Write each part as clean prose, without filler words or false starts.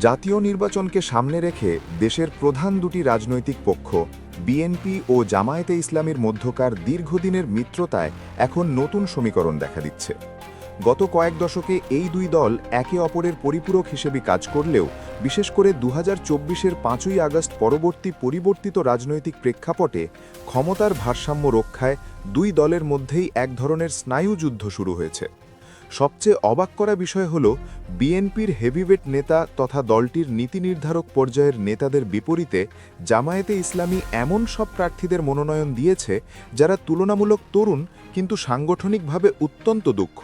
জাতীয় নির্বাচনকে সামনে রেখে দেশের প্রধান দুটি রাজনৈতিক পক্ষ বিএনপি ও জামায়াতে ইসলামীর মধ্যকার দীর্ঘদিনের মিত্রতায় এখন নতুন সমীকরণ দেখা দিচ্ছে। গত কয়েক দশকে এই দুই দল একে অপরের পরিপূরক হিসেবে কাজ করলেও বিশেষ করে ২০২৪-এর ৫ই আগস্ট পরবর্তী পরিবর্তিত রাজনৈতিক প্রেক্ষাপটে ক্ষমতার ভারসাম্য রক্ষায় দুই দলের মধ্যেই এক ধরনের স্নায়ুযুদ্ধ শুরু হয়েছে। সবচেয়ে অবাক করা বিষয় হল বিএনপির হেভিওয়েট নেতা তথা দলটির নীতি নির্ধারক পর্যায়ের নেতাদের বিপরীতে জামায়াতে ইসলামী এমন সব প্রার্থীদের মনোনয়ন দিয়েছে যারা তুলনামূলক তরুণ কিন্তু সাংগঠনিকভাবে অত্যন্ত দক্ষ।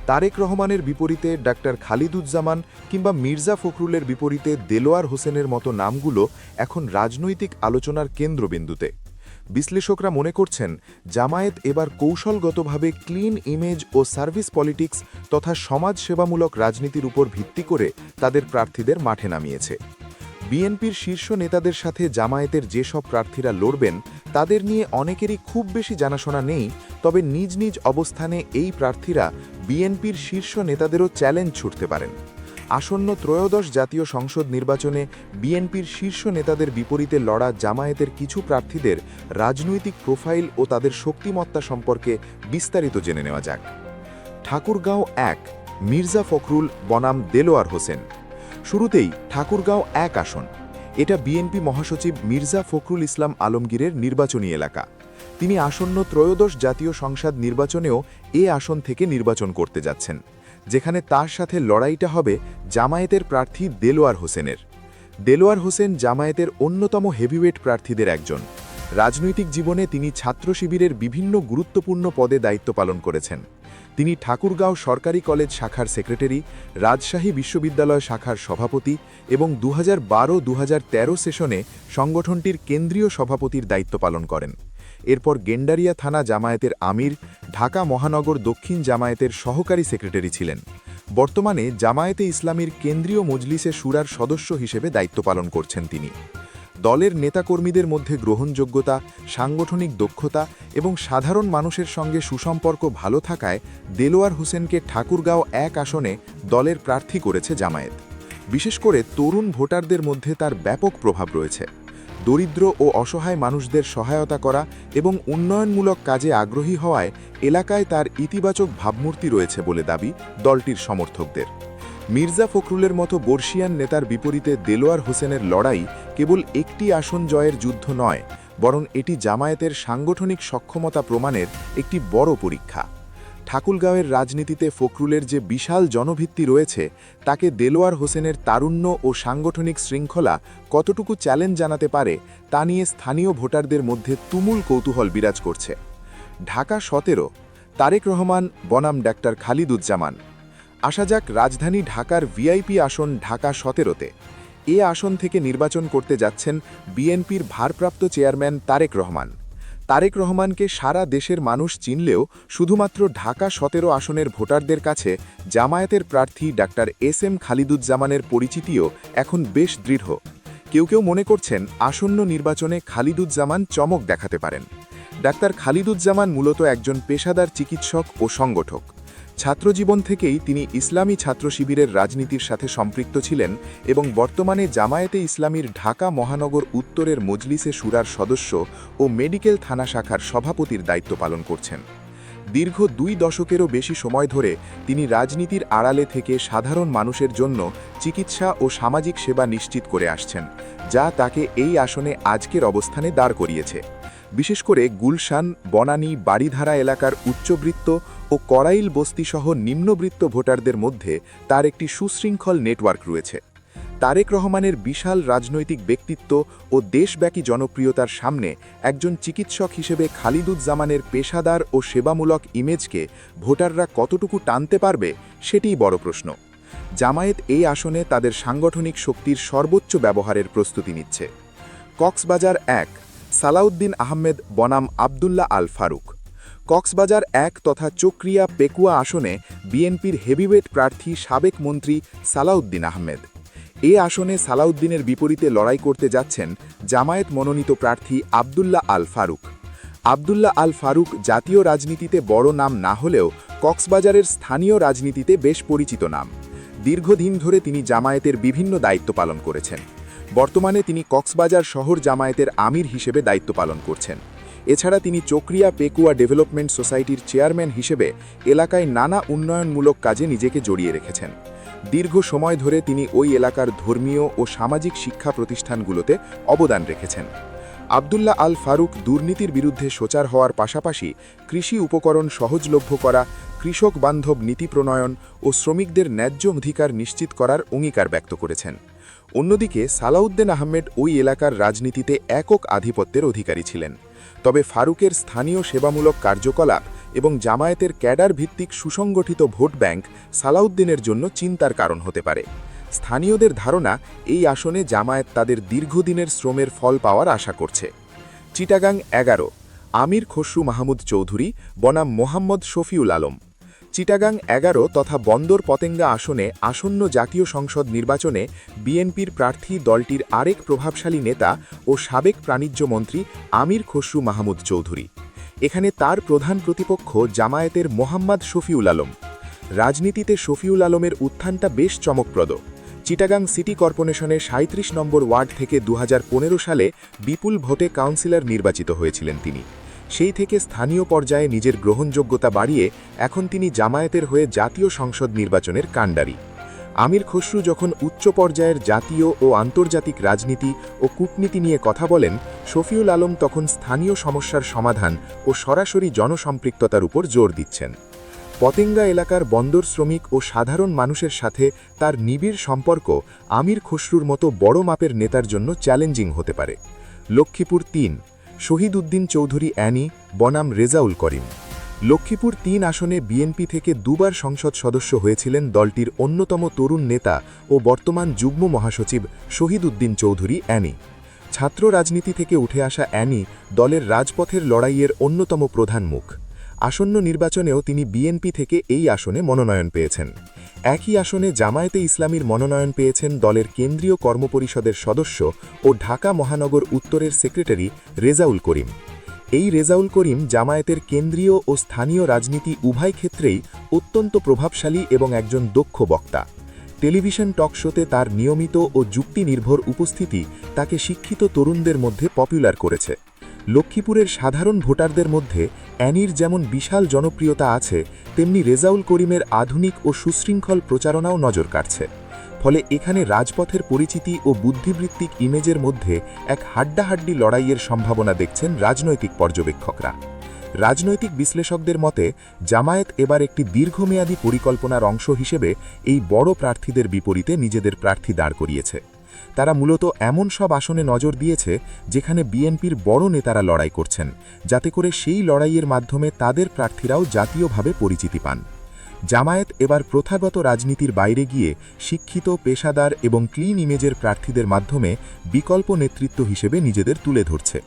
তারেক রহমানের বিপরীতে ডাক্তার খালিদুজ্জামান কিংবা মির্জা ফখরুলের বিপরীতে দেলোয়ার হোসেনের মতো নামগুলো এখন রাজনৈতিক আলোচনার কেন্দ্রবিন্দুতে। বিশ্লেষকরা মনে করছেন জামায়াত এবার কৌশলগতভাবে ক্লিন ইমেজ ও সার্ভিস পলিটিক্স তথা সমাজসেবামূলক রাজনীতির উপর ভিত্তি করে তাদের প্রার্থীদের মাঠে নামিয়েছে। বিএনপির শীর্ষ নেতাদের সাথে জামায়াতের যেসব প্রার্থীরা লড়বেন তাদের নিয়ে অনেকেরই খুব বেশি জানাশোনা নেই, তবে নিজ নিজ অবস্থানে এই প্রার্থীরা বিএনপির শীর্ষ নেতাদেরও চ্যালেঞ্জ ছুড়তে পারেন। আসন্ন ত্রয়োদশ জাতীয় সংসদ নির্বাচনে বিএনপির শীর্ষ নেতাদের বিপরীতে লড়া জামায়াতের কিছু প্রার্থীদের রাজনৈতিক প্রোফাইল ও তাদের শক্তিমত্তা সম্পর্কে বিস্তারিত জেনে নেওয়া যাক। ঠাকুরগাঁও ১, মির্জা ফখরুল বনাম দেলোয়ার হোসেন। শুরুতেই ঠাকুরগাঁও ১ আসন। এটা বিএনপি মহাসচিব মির্জা ফখরুল ইসলাম আলমগীরের নির্বাচনী এলাকা। তিনি আসন্ন ত্রয়োদশ জাতীয় সংসদ নির্বাচনেও এ আসন থেকে নির্বাচন করতে যাচ্ছেন, যেখানে তার সাথে লড়াইটা হবে জামায়াতের প্রার্থী দেলোয়ার হোসেনের। দেলোয়ার হোসেন জামায়াতের অন্যতম হেভিওয়েট প্রার্থীদের একজন। রাজনৈতিক জীবনে তিনি ছাত্র শিবিরের বিভিন্ন গুরুত্বপূর্ণ পদে দায়িত্ব পালন করেছেন। তিনি ঠাকুরগাঁও সরকারি কলেজ শাখার সেক্রেটারি, রাজশাহী বিশ্ববিদ্যালয় শাখার সভাপতি এবং ২০১২-২০১৩ সেশনে সংগঠনটির কেন্দ্রীয় সভাপতির দায়িত্ব পালন করেন। এরপর গেন্ডারিয়া থানা জামায়াতের আমির, ঢাকা মহানগর দক্ষিণ জামায়াতের সহকারী সেক্রেটারি ছিলেন। বর্তমানে জামায়াতে ইসলামীর কেন্দ্রীয় মজলিসে শুরার সদস্য হিসেবে দায়িত্ব পালন করছেন তিনি। দলের নেতাকর্মীদের মধ্যে গ্রহণযোগ্যতা, সাংগঠনিক দক্ষতা এবং সাধারণ মানুষের সঙ্গে সুসম্পর্ক ভালো থাকায় দেলোয়ার হোসেনকে ঠাকুরগাঁও ১ আসনে দলের প্রার্থী করেছে জামায়াত। বিশেষ করে তরুণ ভোটারদের মধ্যে তার ব্যাপক প্রভাব রয়েছে। দরিদ্র ও অসহায় মানুষদের সহায়তা করা এবং উন্নয়নমূলক কাজে আগ্রহী হওয়ায় এলাকায় তার ইতিবাচক ভাবমূর্তি রয়েছে বলে দাবি দলটির সমর্থকদের। মির্জা ফখরুলের মতো বর্ষিয়ান নেতার বিপরীতে দেলোয়ার হোসেনের লড়াই কেবল একটি আসন জয়ের যুদ্ধ নয়, বরং এটি জামায়াতের সাংগঠনিক সক্ষমতা প্রমাণের একটি বড় পরীক্ষা। ঠাকুরগাঁওয়ের রাজনীতিতে ফখরুলের যে বিশাল জনভিত্তি রয়েছে তাকে দেলোয়ার হোসেনের তারুণ্য ও সাংগঠনিক শৃঙ্খলা কতটুকু চ্যালেঞ্জ জানাতে পারে তা নিয়ে স্থানীয় ভোটারদের মধ্যে তুমুল কৌতূহল বিরাজ করছে। ঢাকা ১৭, তারেক রহমান বনাম ডাক্তার খালিদুজ্জামান। আসা যাক রাজধানী ঢাকার ভিআইপি আসন ঢাকা ১৭-তে। এ আসন থেকে নির্বাচন করতে যাচ্ছেন বিএনপির ভারপ্রাপ্ত চেয়ারম্যান তারেক রহমান। তারেক রহমানকে সারা দেশের মানুষ চিনলেও শুধুমাত্র ঢাকা ১৭ আসনের ভোটারদের কাছে জামায়াতের প্রার্থী ডাক্তার এস.এম. খালিদুজ্জামানের পরিচিতিও এখন বেশ দৃঢ়। কেউ কেউ মনে করছেন আসন্ন নির্বাচনে খালিদুজ্জামান চমক দেখাতে পারেন। ডাক্তার খালিদুজ্জামান মূলত একজন পেশাদার চিকিৎসক ও সংগঠক। ছাত্রজীবন থেকেই তিনি ইসলামী ছাত্র শিবিরের রাজনীতির সাথে সম্পৃক্ত ছিলেন এবং বর্তমানে জামায়াতে ইসলামীর ঢাকা মহানগর উত্তরের মজলিসে শুরার সদস্য ও মেডিকেল থানা শাখার সভাপতির দায়িত্ব পালন করছেন। দীর্ঘ ২ দশকেরও বেশি সময় ধরে তিনি রাজনীতির আড়ালে থেকে সাধারণ মানুষের জন্য চিকিৎসা ও সামাজিক সেবা নিশ্চিত করে আসছেন, যা তাকে এই আসনে আজকের অবস্থানে দাঁড় করিয়েছে। বিশেষ করে গুলশান, বনানী, বাড়িধারা এলাকার উচ্চবৃত্ত ও করাইল বস্তিসহ নিম্নবৃত্ত ভোটারদের মধ্যে তার একটি সুশৃঙ্খল নেটওয়ার্ক রয়েছে। তারেক রহমানের বিশাল রাজনৈতিক ব্যক্তিত্ব ও দেশব্যাপী জনপ্রিয়তার সামনে একজন চিকিৎসক হিসেবে খালিদুজ্জামানের পেশাদার ও সেবামূলক ইমেজকে ভোটাররা কতটুকু টানতে পারবে সেটিই বড় প্রশ্ন। জামায়াত এই আসনে তাদের সাংগঠনিক শক্তির সর্বোচ্চ ব্যবহারের প্রস্তুতি নিচ্ছে। কক্সবাজার ১, সালাউদ্দিন আহমেদ বনাম আবদুল্লাহ আল ফারুক। কক্সবাজার ১ তথা চক্রিয়া পেকুয়া আসনে বিএনপির হেভিওয়েট প্রার্থী সাবেক মন্ত্রী সালাউদ্দিন আহমেদ। এ আসনে সালাউদ্দিনের বিপরীতে লড়াই করতে যাচ্ছেন জামায়াত মনোনীত প্রার্থী আবদুল্লাহ আল ফারুক। আবদুল্লাহ আল ফারুক জাতীয় রাজনীতিতে বড় নাম না হলেও কক্সবাজারের স্থানীয় রাজনীতিতে বেশ পরিচিত নাম। দীর্ঘদিন ধরে তিনি জামায়াতের বিভিন্ন দায়িত্ব পালন করেছেন। বর্তমানে তিনি কক্সবাজার শহর জামায়াতের আমির হিসেবে দায়িত্ব পালন করছেন। এছাড়া তিনি চকরিয়া পেকুয়া ডেভেলপমেন্ট সোসাইটির চেয়ারম্যান হিসেবে এলাকায় নানা উন্নয়নমূলক কাজে নিজেকে জড়িয়ে রেখেছেন। দীর্ঘ সময় ধরে তিনি ওই এলাকার ধর্মীয় ও সামাজিক শিক্ষা প্রতিষ্ঠানগুলোতে অবদান রেখেছেন। আবদুল্লাহ আল ফারুক দুর্নীতির বিরুদ্ধে সোচ্চার হওয়ার পাশাপাশি কৃষি উপকরণ সহজলভ্য করা, কৃষক বান্ধব নীতি প্রণয়ন ও শ্রমিকদের ন্যায্য অধিকার নিশ্চিত করার অঙ্গীকার ব্যক্ত করেছেন। অন্যদিকে সালাউদ্দিন আহমেদ ওই এলাকার রাজনীতিতে একক আধিপত্যের অধিকারী ছিলেন। তবে ফারুকের স্থানীয় সেবামূলক কার্যকলাপ এবং জামায়াতের ক্যাডার ভিত্তিক সুসংগঠিত ভোট ব্যাংক সালাউদ্দিনের জন্য চিন্তার কারণ হতে পারে। স্থানীয়দের ধারণা, এই আসনে জামায়াত তাদের দীর্ঘদিনের শ্রমের ফল পাওয়ার আশা করছে। চিটাগাং 11, আমির খসরু মাহমুদ চৌধুরী বনাম মোহাম্মদ শফিউল আলম। চিটাগাং 11 তথা বন্দর পতেঙ্গা আসনে আসন্ন জাতীয় সংসদ নির্বাচনে বিএনপির প্রার্থী দলটির আরেক প্রভাবশালী নেতা ও সাবেক বাণিজ্য মন্ত্রী আমির খসরু মাহমুদ চৌধুরী। এখানে তার প্রধান প্রতিপক্ষ জামায়াতের মোহাম্মদ শফিউল আলম। রাজনীতিতে শফিউল আলমের উত্থানটা বেশ চমকপ্রদ। চিটাগাং সিটি কর্পোরেশনের 37 নম্বর ওয়ার্ড থেকে 2015 সালে বিপুল ভোটে কাউন্সিলর নির্বাচিত হয়েছিলেন তিনি। সেই থেকে স্থানীয় পর্যায়ে নিজের গ্রহণযোগ্যতা বাড়িয়ে এখন তিনি জামায়াতের হয়ে জাতীয় সংসদ নির্বাচনের কাণ্ডারি। আমির খসরু যখন উচ্চ পর্যায়ের জাতীয় ও আন্তর্জাতিক রাজনীতি ও কূটনীতি নিয়ে কথা বলেন, শফিউল আলম তখন স্থানীয় সমস্যার সমাধান ও সরাসরি জনসম্পৃক্ততার উপর জোর দিচ্ছেন। পতেঙ্গা এলাকার বন্দর শ্রমিক ও সাধারণ মানুষের সাথে তার নিবিড় সম্পর্ক আমির খসরুর মতো বড় মাপের নেতার জন্য চ্যালেঞ্জিং হতে পারে। লক্ষ্মীপুর 3, শহীদ উদ্দিন চৌধুরী অ্যানি বনাম রেজাউল করিম। লক্ষ্মীপুর 3 আসনে বিএনপি থেকে দুবার সংসদ সদস্য হয়েছিলেন দলটির অন্যতম তরুণ নেতা ও বর্তমান যুগ্ম মহাসচিব শহীদ উদ্দিন চৌধুরী অ্যানি। ছাত্র রাজনীতি থেকে উঠে আসা অ্যানি দলের রাজপথের লড়াইয়ের অন্যতম প্রধান মুখ। আসন্ন নির্বাচনেও তিনি বিএনপি থেকে এই আসনে মনোনয়ন পেয়েছেন। একই আসনে জামায়াতে ইসলামীর মনোনয়ন পেয়েছেন দলের কেন্দ্রীয় কর্মপরিষদের সদস্য ও ঢাকা মহানগর উত্তরের সেক্রেটারি রেজাউল করিম। এই রেজাউল করিম জামায়াতের কেন্দ্রীয় ও স্থানীয় রাজনীতি উভয় ক্ষেত্রেই অত্যন্ত প্রভাবশালী এবং একজন দক্ষ বক্তা। টেলিভিশন টক শোতে তার নিয়মিত ও যুক্তিনির্ভর উপস্থিতি তাকে শিক্ষিত তরুণদের মধ্যে পপুলার করেছে। লক্ষ্মীপুরের সাধারণ ভোটারদের মধ্যে অ্যানির যেমন বিশাল জনপ্রিয়তা আছে, তেমনি রেজাউল করিমের আধুনিক ও সুশৃঙ্খল প্রচারণাও নজর কাড়ছে। ফলে এখানে রাজপথের পরিচিতি ও বুদ্ধিবৃত্তিক ইমেজের মধ্যে এক হাড্ডাহাড্ডি লড়াইয়ের সম্ভাবনা দেখছেন রাজনৈতিক পর্যবেক্ষকরা। রাজনৈতিক বিশ্লেষকদের মতে জামায়াত এবার একটি দীর্ঘমেয়াদী পরিকল্পনার অংশ হিসেবে এই বড় প্রার্থীদের বিপরীতে নিজেদের প্রার্থী দাঁড় করিয়েছে। তারা মূলত এমন সব আসনে নজর দিয়েছে যেখানে বিএনপির বড় নেতারা লড়াই করছেন, যাতে করে সেই লড়াইয়ের মাধ্যমে তাদের প্রার্থীরাও জাতীয়ভাবে পরিচিতি পান। জামায়াত এবার প্রথাগত রাজনীতির বাইরে গিয়ে শিক্ষিত, পেশাদার এবং ক্লিন ইমেজের প্রার্থীদের মাধ্যমে বিকল্প নেতৃত্ব হিসেবে নিজেদের তুলে ধরছে।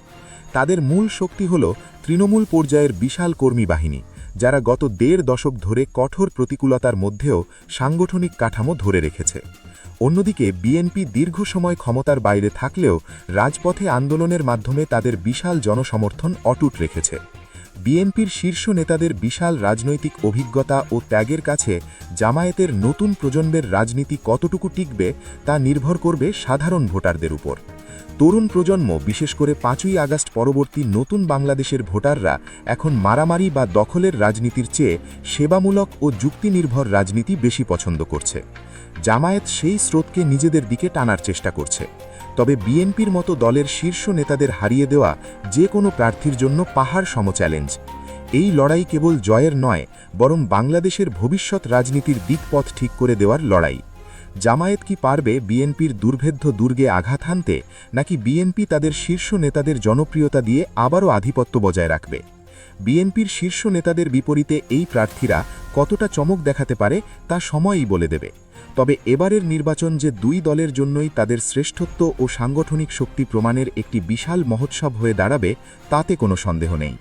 তাদের মূল শক্তি হল তৃণমূল পর্যায়ের বিশাল কর্মী বাহিনী, যারা গত 1.5 দশক ধরে কঠোর প্রতিকূলতার মধ্যেও সাংগঠনিক কাঠামো ধরে রেখেছে। অন্যদিকে বিএনপি দীর্ঘ সময় ক্ষমতার বাইরে থাকলেও রাজপথে আন্দোলনের মাধ্যমে তাদের বিশাল জনসমর্থন অটুট রেখেছে। বিএনপির শীর্ষ নেতাদের বিশাল রাজনৈতিক অভিজ্ঞতা ও ত্যাগের কাছে জামায়াতের নতুন প্রজন্মের রাজনীতি কতটুকু টিকবে তা নির্ভর করবে সাধারণ ভোটারদের উপর। তরুণ প্রজন্ম, বিশেষ করে 5ই আগস্ট পরবর্তী নতুন বাংলাদেশের ভোটাররা এখন মারামারি বা দখলের রাজনীতির চেয়ে সেবামূলক ও যুক্তিনির্ভর রাজনীতি বেশি পছন্দ করছে। জামায়াত সেই স্রোতকে নিজেদের দিকে টানার চেষ্টা করছে। তবে বিএনপির মতো দলের শীর্ষ নেতাদের হারিয়ে দেওয়া যে কোনো প্রার্থীর জন্য পাহাড় সম চ্যালেঞ্জ। এই লড়াই কেবল জয়ের নয়, বরং বাংলাদেশের ভবিষ্যৎ রাজনীতির দিকপথ ঠিক করে দেওয়ার লড়াই। জামায়াত কি পারবে বিএনপির দুর্ভেদ্য দুর্গে আঘাত হানতে, নাকি বিএনপি তাদের শীর্ষ নেতাদের জনপ্রিয়তা দিয়ে আবারও আধিপত্য বজায় রাখবে? বিএনপির শীর্ষ নেতাদের বিপরীতে এই প্রার্থীরা কতটা চমক দেখাতে পারে তা সময়ই বলে দেবে। তবে এবারের নির্বাচন যে দুই দলের জন্যই তাদের শ্রেষ্ঠত্ব ও সাংগঠনিক শক্তি প্রমাণের একটি বিশাল মহোৎসব হয়ে দাঁড়াবে, তাতে কোনো সন্দেহ নেই।